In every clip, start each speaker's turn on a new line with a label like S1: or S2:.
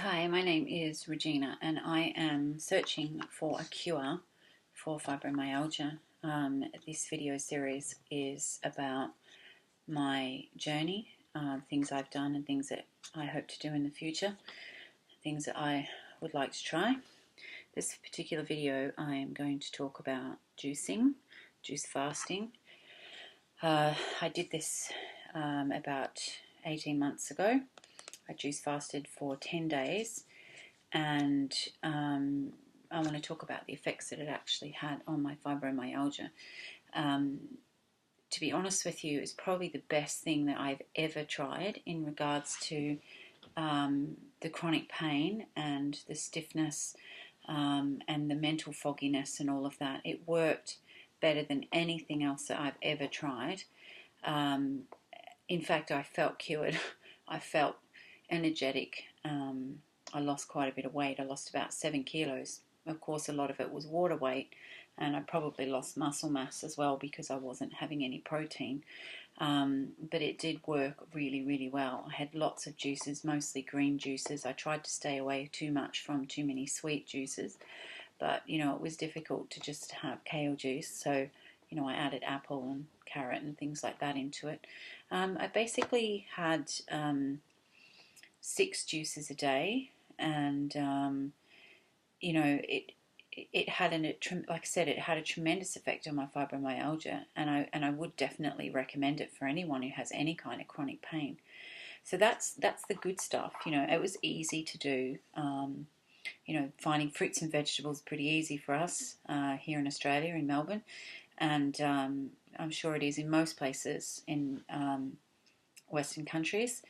S1: Hi, my name is Regina and I am searching for a cure for fibromyalgia. This video series is about my journey, things I've done and things that I hope to do in the future, things that I would like to try. This particular video I am going to talk about juicing, juice fasting. I did this about 18 months ago. I juice fasted for 10 days. And I want to talk about the effects that it actually had on my fibromyalgia. To be honest with you, it's probably the best thing that I've ever tried in regards to the chronic pain and the stiffness and the mental fogginess and all of that. It worked better than anything else that I've ever tried. In fact, I felt cured. I felt energetic. I lost quite a bit of weight. I lost about 7 kilos. Of course, a lot of it was water weight, and I probably lost muscle mass as well because I wasn't having any protein. But it did work really, really well. I had lots of juices, mostly green juices. I tried to stay away too much from too many sweet juices, but it was difficult to just have kale juice. So I added apple and carrot and things like that into it. I basically had 6 juices a day, and it had like I said, it had a tremendous effect on my fibromyalgia, and I would definitely recommend it for anyone who has any kind of chronic pain. So that's the good stuff. It was easy to do. Finding fruits and vegetables pretty easy for us here in Australia, in Melbourne, and I'm sure it is in most places in Western countries.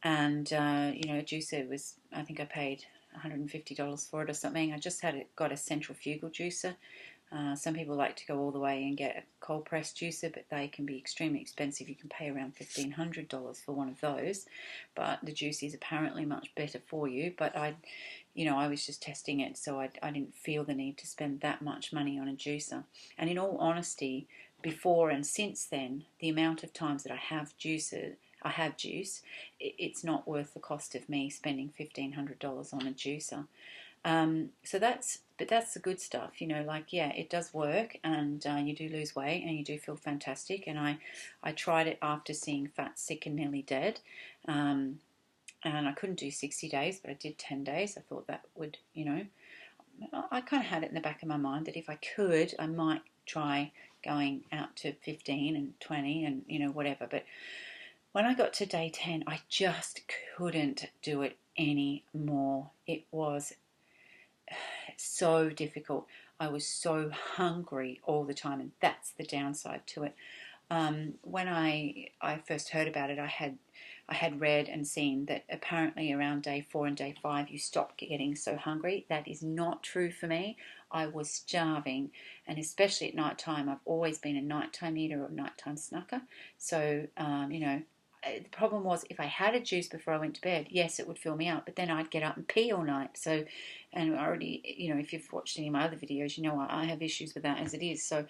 S1: And a juicer was, I think I paid $150 for it or something. I just got a centrifugal juicer. Some people like to go all the way and get a cold press juicer, but they can be extremely expensive. You can pay around $1,500 for one of those, but the juice is apparently much better for you. But I was just testing it, so I didn't feel the need to spend that much money on a juicer. And in all honesty, before and since then, the amount of times that I have juice, it's not worth the cost of me spending $1,500 on a juicer. But that's the good stuff, it does work, and you do lose weight and you do feel fantastic. And I tried it after seeing Fat, Sick and Nearly Dead, and I couldn't do 60 days, but I did 10 days. I thought that would, I kind of had it in the back of my mind that if I could, I might try going out to 15 and 20 and, whatever. But when I got to day 10, I just couldn't do it anymore. It was so difficult. I was so hungry all the time, and that's the downside to it. When I first heard about it, I had read and seen that apparently around day 4 and day 5 you stop getting so hungry. That is not true for me. I was starving, and especially at night time. I've always been a nighttime eater or nighttime snacker. So the problem was if I had a juice before I went to bed, yes, it would fill me up, but then I'd get up and pee all night. So, and I already, if you've watched any of my other videos, I have issues with that as it is. So,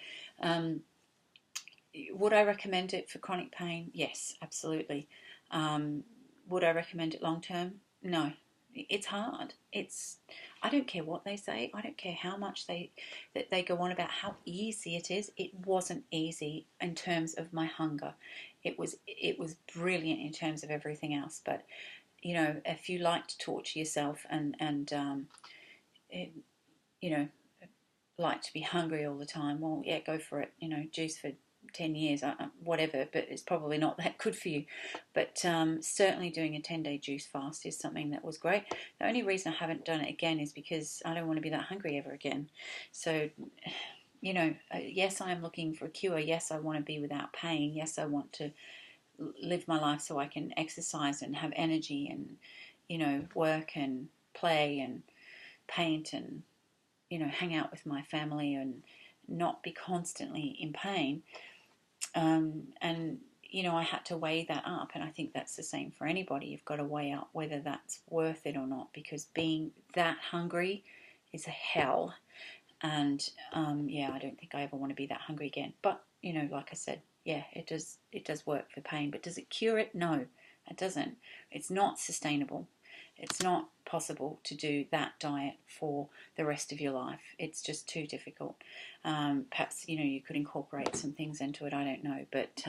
S1: would I recommend it for chronic pain? Yes, absolutely. Would I recommend it long term? No. It's hard. I don't care what they say. I don't care how much they go on about how easy it is. It wasn't easy in terms of my hunger. It was brilliant in terms of everything else. But if you like to torture yourself and like to be hungry all the time, well, yeah, go for it. Juice for 10 years, whatever, but it's probably not that good for you. But certainly doing a 10-day juice fast is something that was great. The only reason I haven't done it again is because I don't want to be that hungry ever again. So, yes, I am looking for a cure. Yes, I want to be without pain. Yes, I want to live my life so I can exercise and have energy and, work and play and paint and, hang out with my family and not be constantly in pain. And I had to weigh that up, and I think that's the same for anybody. You've got to weigh up whether that's worth it or not, because being that hungry is a hell. And I don't think I ever want to be that hungry again. But like I said, yeah, it does work for pain. But does it cure it? No, it doesn't. It's not sustainable. It's not possible to do that diet for the rest of your life. It's just too difficult. Perhaps, you could incorporate some things into it. I don't know. But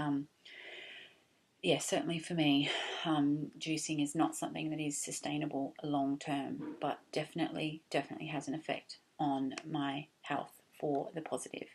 S1: yeah, certainly for me, juicing is not something that is sustainable long term, but definitely has an effect on my health for the positive.